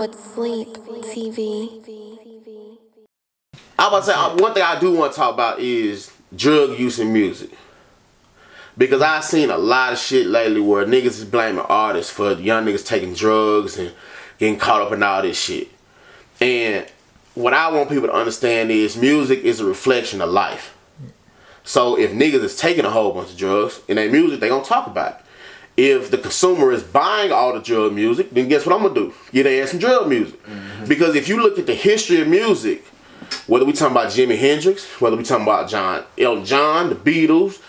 Hollywood Sleep TV. I was about to say, one thing I do want to talk about is drug use in music. Because I've seen a lot of shit lately where niggas is blaming artists for young niggas taking drugs and getting caught up in all this shit. And what I want people to understand is music is a reflection of life. So if niggas is taking a whole bunch of drugs in their music, they gonna talk about it. If the consumer is buying all the drug music, then guess what I'm gonna do? Get their ass some drug music. Because if you look at the history of music, whether we talking about Jimi Hendrix, whether we talking about Elton John, the Beatles,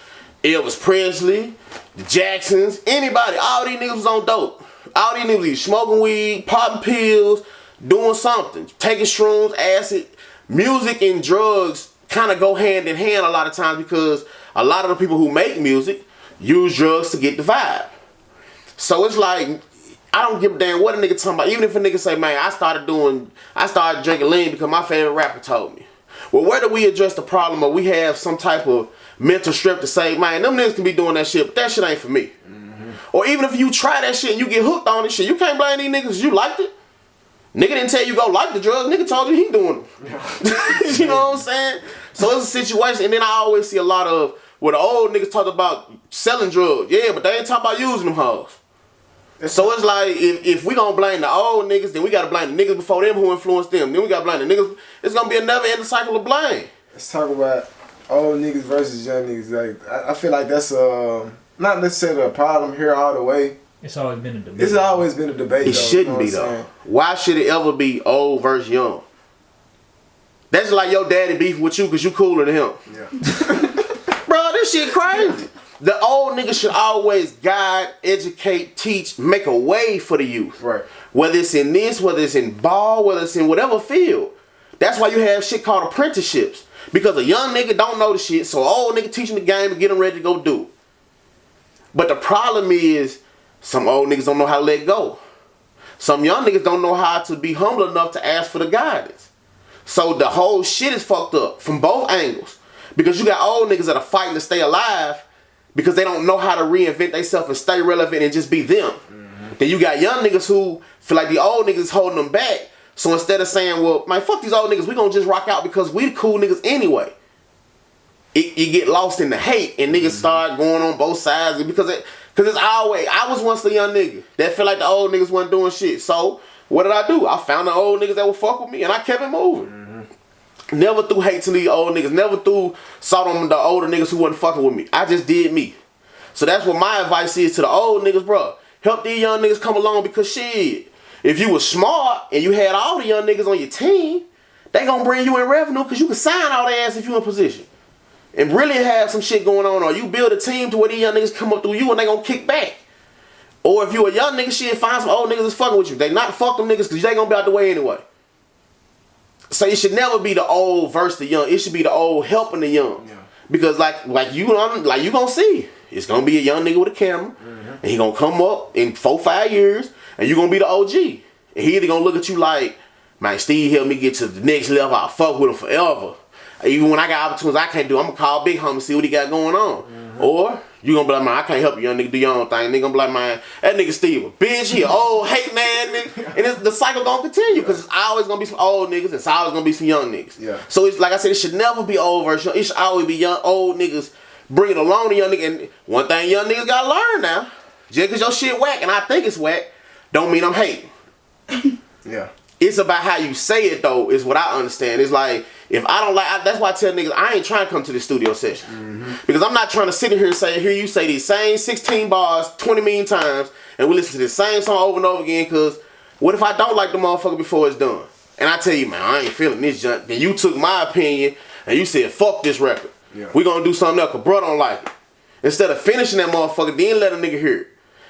Elvis Presley, the Jacksons, anybody, all these niggas was on dope. All these niggas was smoking weed, popping pills, doing something, taking shrooms, acid. Music and drugs kind of go hand in hand a lot of times because a lot of the people who make music use drugs to get the vibe. So it's like, I don't give a damn what a nigga talking about. Even if a nigga say, man, I started drinking lean because my favorite rapper told me. Well, where do we address the problem or we have some type of mental strip to say, man, them niggas can be doing that shit, but that shit ain't for me. Or even if you try that shit and you get hooked on this shit, you can't blame these niggas because you liked it. Nigga didn't tell you go like the drugs. Nigga told you he doing them. You know what I'm saying? So it's a situation. And then I always see a lot of where the old niggas talk about selling drugs. Yeah, but they ain't talk about using them hoes. So it's like, if we gonna blame the old niggas, then we gotta blame the niggas before them who influenced them. Then we gotta blame the niggas. It's gonna be a never-ending cycle of blame. Let's talk about old niggas versus young niggas. Like, I feel like that's not necessarily a problem here all the way. It's always been a debate. It's always been a debate. It shouldn't be though. Why should it ever be old versus young? That's like your daddy beefing with you because you cooler than him. Yeah. Bro, this shit crazy. The old nigga should always guide, educate, teach, make a way for the youth. Right. Whether it's in this, whether it's in ball, whether it's in whatever field. That's why you have shit called apprenticeships. Because a young nigga don't know the shit, so an old nigga teaching the game and get him ready to go do it. But the problem is, some old niggas don't know how to let go. Some young niggas don't know how to be humble enough to ask for the guidance. So the whole shit is fucked up from both angles. Because you got old niggas that are fighting to stay alive because they don't know how to reinvent themselves and stay relevant and just be them. Then you got young niggas who feel like the old niggas holding them back. So instead of saying, well, man, fuck these old niggas, we gonna just rock out because we the cool niggas anyway. You get lost in the hate and niggas start going on both sides because it's always, I was once the young nigga that felt like the old niggas wasn't doing shit. So what did I do? I found the old niggas that would fuck with me and I kept it moving. Never threw hate to these old niggas. Never threw salt on the older niggas who wasn't fucking with me. I just did me. So that's what my advice is to the old niggas, bro. Help these young niggas come along because shit, if you was smart and you had all the young niggas on your team, they gonna bring you in revenue because you can sign all their ass if you in position. And really have some shit going on. Or you build a team to where these young niggas come up through you and they gonna kick back. Or if you a young nigga, shit, find some old niggas that's fucking with you. They not fuck them niggas because they gonna be out the way anyway. So it should never be the old versus the young. It should be the old helping the young. Yeah. Because like you gonna see, it's gonna be a young nigga with a camera, and he gonna come up in 4-5 years, and you gonna be the OG. And he either gonna look at you like, man, Steve helped me get to the next level. I'll fuck with him forever. Even when I got opportunities I can't do, I'm gonna call Big Homie and see what he got going on. Or you gonna be like, man, I can't help you, young nigga, do your own thing. Nigga gonna be like, man, that nigga Steve a bitch, he an old hate man, nigga. And the cycle gonna continue because it's always gonna be some old niggas and it's always gonna be some young niggas. Yeah. So it's like I said, it should never be old versus young. It should always be young, old niggas bringing along the young nigga. And one thing young niggas gotta learn now, just cause your shit whack and I think it's whack, don't mean I'm hating. Yeah. It's about how you say it though, is what I understand. It's like, if I don't like, that's why I tell niggas, I ain't trying to come to the studio session. Because I'm not trying to sit in here and say, hear you say these same 16 bars 20 million times, and we listen to the same song over and over again, because what if I don't like the motherfucker before it's done? And I tell you, man, I ain't feeling this junk. Then you took my opinion, and you said, fuck this record. Yeah. We gonna do something else, because bro don't like it. Instead of finishing that motherfucker, then let a nigga hear it.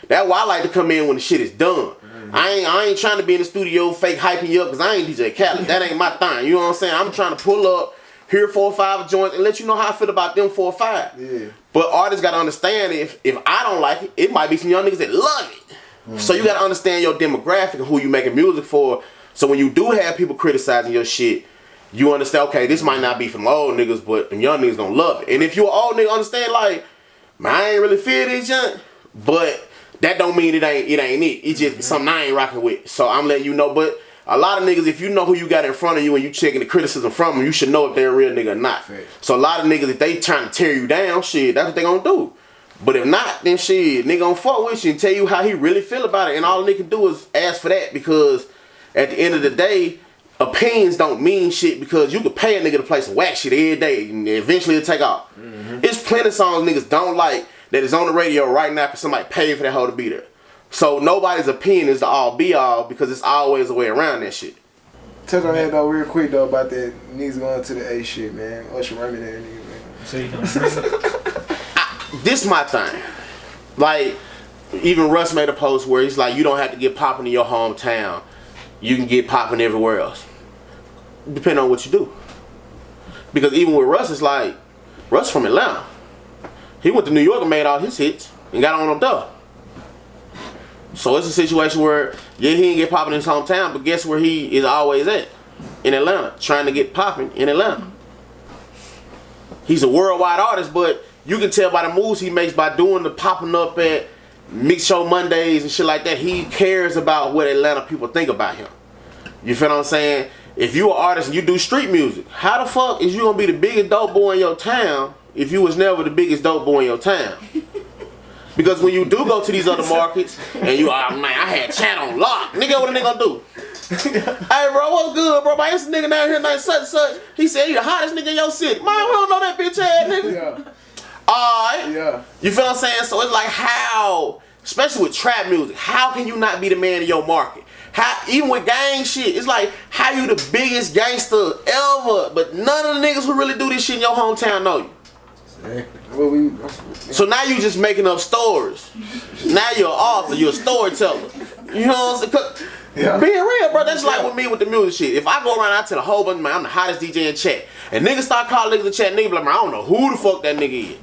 That's why I like to come in when the shit is done. I ain't trying to be in the studio fake hyping you up because I ain't DJ Khaled. That ain't my thing. You know what I'm saying? I'm trying to pull up, hear 4 or 5 joints, and let you know how I feel about them 4 or 5. Yeah. But artists got to understand if I don't like it, it might be some young niggas that love it. So you got to understand your demographic and who you making music for. So when you do have people criticizing your shit, you understand, okay, this might not be from old niggas, but them young niggas gonna love it. And if you an old nigga, understand, like, man, I ain't really feel this junk, but that don't mean it ain't it. It's just something I ain't rocking with. So I'm letting you know. But a lot of niggas, if you know who you got in front of you and you checking the criticism from them, you should know if they're a real nigga or not. Fair. So a lot of niggas, if they trying to tear you down, shit, that's what they gonna do. But if not, then shit, nigga gonna fuck with you and tell you how he really feel about it. And all nigga can do is ask for that, because at the end of the day, opinions don't mean shit, because you could pay a nigga to play some whack shit every day and eventually it'll take off. It's plenty of songs niggas don't like that is on the radio right now because somebody paid for that hoe to be there. So nobody's opinion is the all be all, because it's always a way around that shit. Touch on that though real quick though about that niggas going to the A shit, man. Usher Raymond that nigga, man. So you don't This my thing. Like, even Russ made a post where he's like, you don't have to get popping in your hometown. You can get popping everywhere else. Depending on what you do. Because even with Russ, it's like, Russ from Atlanta. He went to New York and made all his hits and got on up there. So it's a situation where, yeah, he didn't get popping in his hometown, but guess where he is always at? In Atlanta. Trying to get popping in Atlanta. He's a worldwide artist, but you can tell by the moves he makes by doing the popping up at Mix Show Mondays and shit like that. He cares about what Atlanta people think about him. You feel what I'm saying? If you an artist and you do street music, how the fuck is you gonna be the biggest dope boy in your town if you was never the biggest dope boy in your town? Because when you do go to these other markets and you, oh man, I had chat on lock. Nigga, what a nigga gonna do? Hey bro, what's good, bro? Man, it's a nigga down here named such and such. He said he the hottest nigga in your city. Man, we don't know that bitch ass nigga. Yeah. Alright. Yeah. You feel what I'm saying? So it's like, how, especially with trap music, how can you not be the man in your market? How, even with gang shit, it's like, how you the biggest gangster ever, but none of the niggas who really do this shit in your hometown know you. So now you just making up stories. Now you're an author, you're a storyteller. You know what I'm saying? Yeah. Being real, bro, that's like with me with the music shit. If I go around, I tell a whole bunch of man, I'm the hottest DJ in chat. And niggas start calling niggas in chat, niggas be like, man, I don't know who the fuck that nigga is.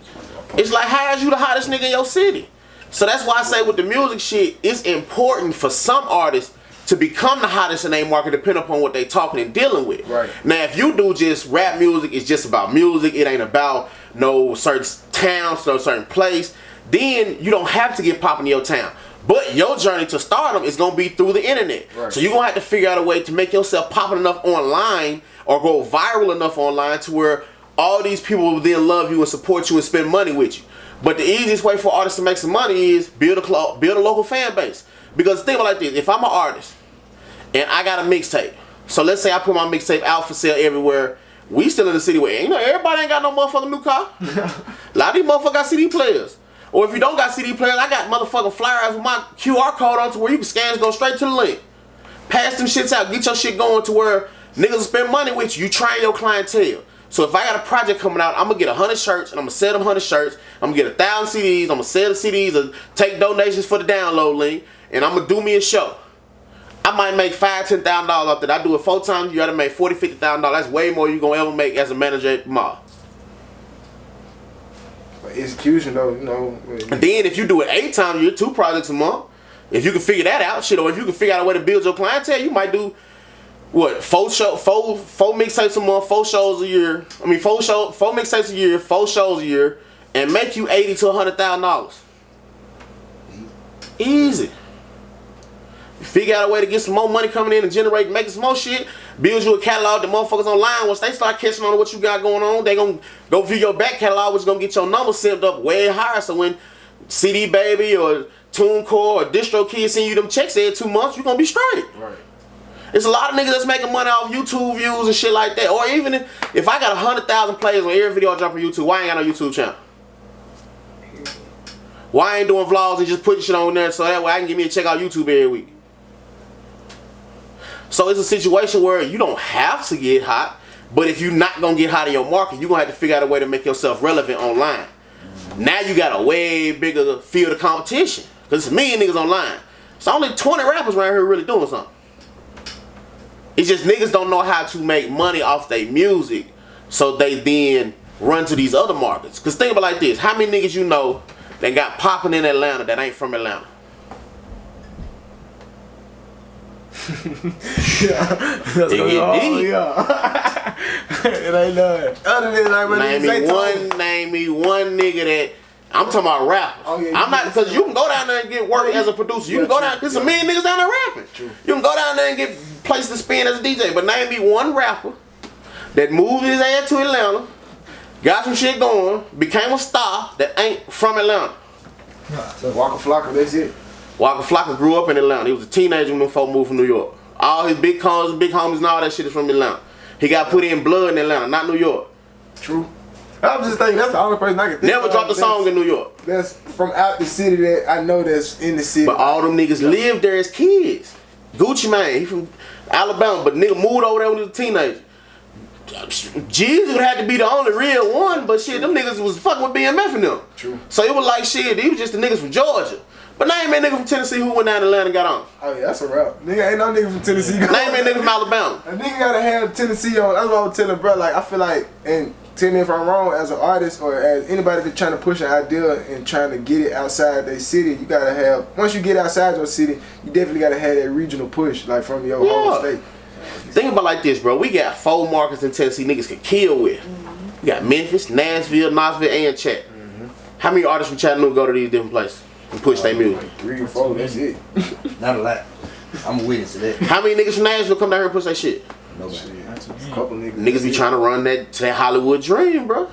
It's like, how is you the hottest nigga in your city? So that's why I say with the music shit, it's important for some artists to become the hottest in their market depending upon what they talking and dealing with. Right. Now, if you do just rap music, it's just about music, it ain't about no certain town, no certain place, then you don't have to get popping in your town. But your journey to stardom is going to be through the internet. Right. So you're going to have to figure out a way to make yourself popping enough online or go viral enough online to where all these people will then love you and support you and spend money with you. But the easiest way for artists to make some money is build a local fan base. Because think about it like this, if I'm an artist and I got a mixtape, so let's say I put my mixtape out for sale everywhere, we still in the city where, you know, everybody ain't got no motherfucking new car. A lot of these motherfuckers got CD players. Or if you don't got CD players, I got motherfucking flyers with my QR code on to where you can scan and go straight to the link. Pass them shits out, get your shit going to where niggas will spend money with you. You train your clientele. So if I got a project coming out, I'm gonna get 100 shirts and I'm gonna sell them 100 shirts. I'm gonna get 1,000 CDs. I'm gonna sell the CDs or take donations for the download link, and I'm gonna do me a show. I might make $5,000, $10,000 off that. I do it 4 times. You gotta make $40,000, $50,000. That's way more you gonna ever make as a manager at the mall. Execution though, you know. And then if you do it 8 times a year, 2 projects a month, if you can figure that out, shit, or if you can figure out a way to build your clientele, you might do what, 4 mixtapes a month, 4 shows a year. I mean 4 mixtapes a year, 4 shows a year, and make you $80,000 to $100,000. Easy. Figure out a way to get some more money coming in and generate, making some more shit. Build you a catalog. The motherfuckers online, once they start catching on to what you got going on, they gonna go view your back catalog, which is gonna get your numbers simped up way higher. So when CD Baby or TuneCore or DistroKid send you them checks every 2 months, you gonna be straight. Right. There's a lot of niggas that's making money off YouTube views and shit like that. Or even if I got 100,000 plays on every video I drop on YouTube, why I ain't got no YouTube channel? Why I ain't doing vlogs and just putting shit on there so that way I can get me a check out YouTube every week? So it's a situation where you don't have to get hot, but if you're not going to get hot in your market, you're going to have to figure out a way to make yourself relevant online. Now you got a way bigger field of competition because it's a million niggas online. It's only 20 rappers around here really doing something. It's just niggas don't know how to make money off their music, so they then run to these other markets. Because think about it like this, how many niggas you know that got popping in Atlanta that ain't from Atlanta? Yeah. That's it ain't none. Other than like Name me one nigga that I'm talking about rappers. Oh, yeah, I'm not, because you can go down there and get work as a producer. You can go down, there's a million niggas down there rapping. True. You can go down there and get placed to spin as a DJ. But name me one rapper that moved his ass to Atlanta, got some shit going, became a star that ain't from Atlanta. So Waka Flocka, that's it. Waka Flocka grew up in Atlanta. He was a teenager when them folk moved from New York. All his big cons, big homies, and all that shit is from Atlanta. He got put in blood in Atlanta, not New York. True. I was just thinking that's the only person I can think Never of dropped a song in New York. That's from out the city that I know that's in the city. But all them niggas lived there as kids. Gucci Mane, he from Alabama, but nigga moved over there when he was a teenager. Jesus would have to be the only real one, but shit, them niggas was fucking with BMF and them. True. So it was like shit, he was just the niggas from Georgia. But name me a nigga from Tennessee who went down to Atlanta and got on. Oh yeah, that's a rap. Nigga ain't no nigga from Tennessee. Name me a nigga from Alabama. A nigga gotta have Tennessee on. That's what I was telling bro. Like I feel like, and tell me if I'm wrong, as an artist or as anybody that's trying to push an idea and trying to get it outside their city, you gotta have. Once you get outside your city, you definitely gotta have that regional push, like from your home state. Think about it like this, bro. We got 4 markets in Tennessee niggas can kill with. We got Memphis, Nashville, Knoxville, and Chat. How many artists from Chattanooga go to these different places and push their music? Like 3 or 4, that's it. Not a lot. I'm a witness to that. How many niggas from Nashville come down here and push their shit? Nobody. A couple niggas. Niggas be trying to run that to that Hollywood dream, bro.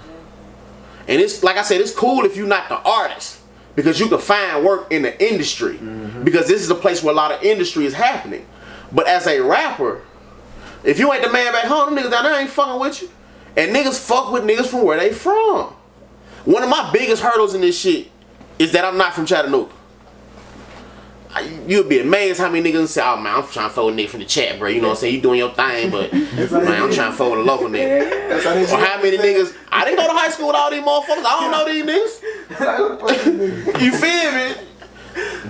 And it's like I said, it's cool if you're not the artist, because you can find work in the industry. Because this is a place where a lot of industry is happening. But as a rapper, if you ain't the man back home, them niggas down there ain't fucking with you. And niggas fuck with niggas from where they from. One of my biggest hurdles in this shit is that I'm not from Chattanooga. You'd be amazed how many niggas say, oh man, I'm trying to fuck with a nigga from the Chat, bro. You know what I'm saying? You doing your thing, but man, I'm trying to fuck with a local nigga. Or how many niggas, I didn't go to high school with all these motherfuckers. I don't know these niggas. You feel me?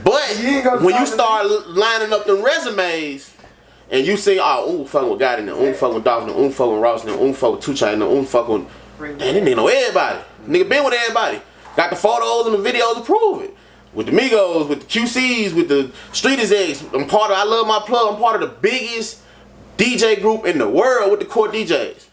But when you start lining up them resumes, and you see, oh, fucking with God in there, fucking with Dolphin, fucking with Ross in there, fucking with 2 Chainz in there, fucking with... Damn, this nigga know everybody. Nigga been with everybody. Got the photos and the videos to prove it. With the Migos, with the QCs, with the Street Execs. I love my plug, I'm part of the biggest DJ group in the world with the core DJs.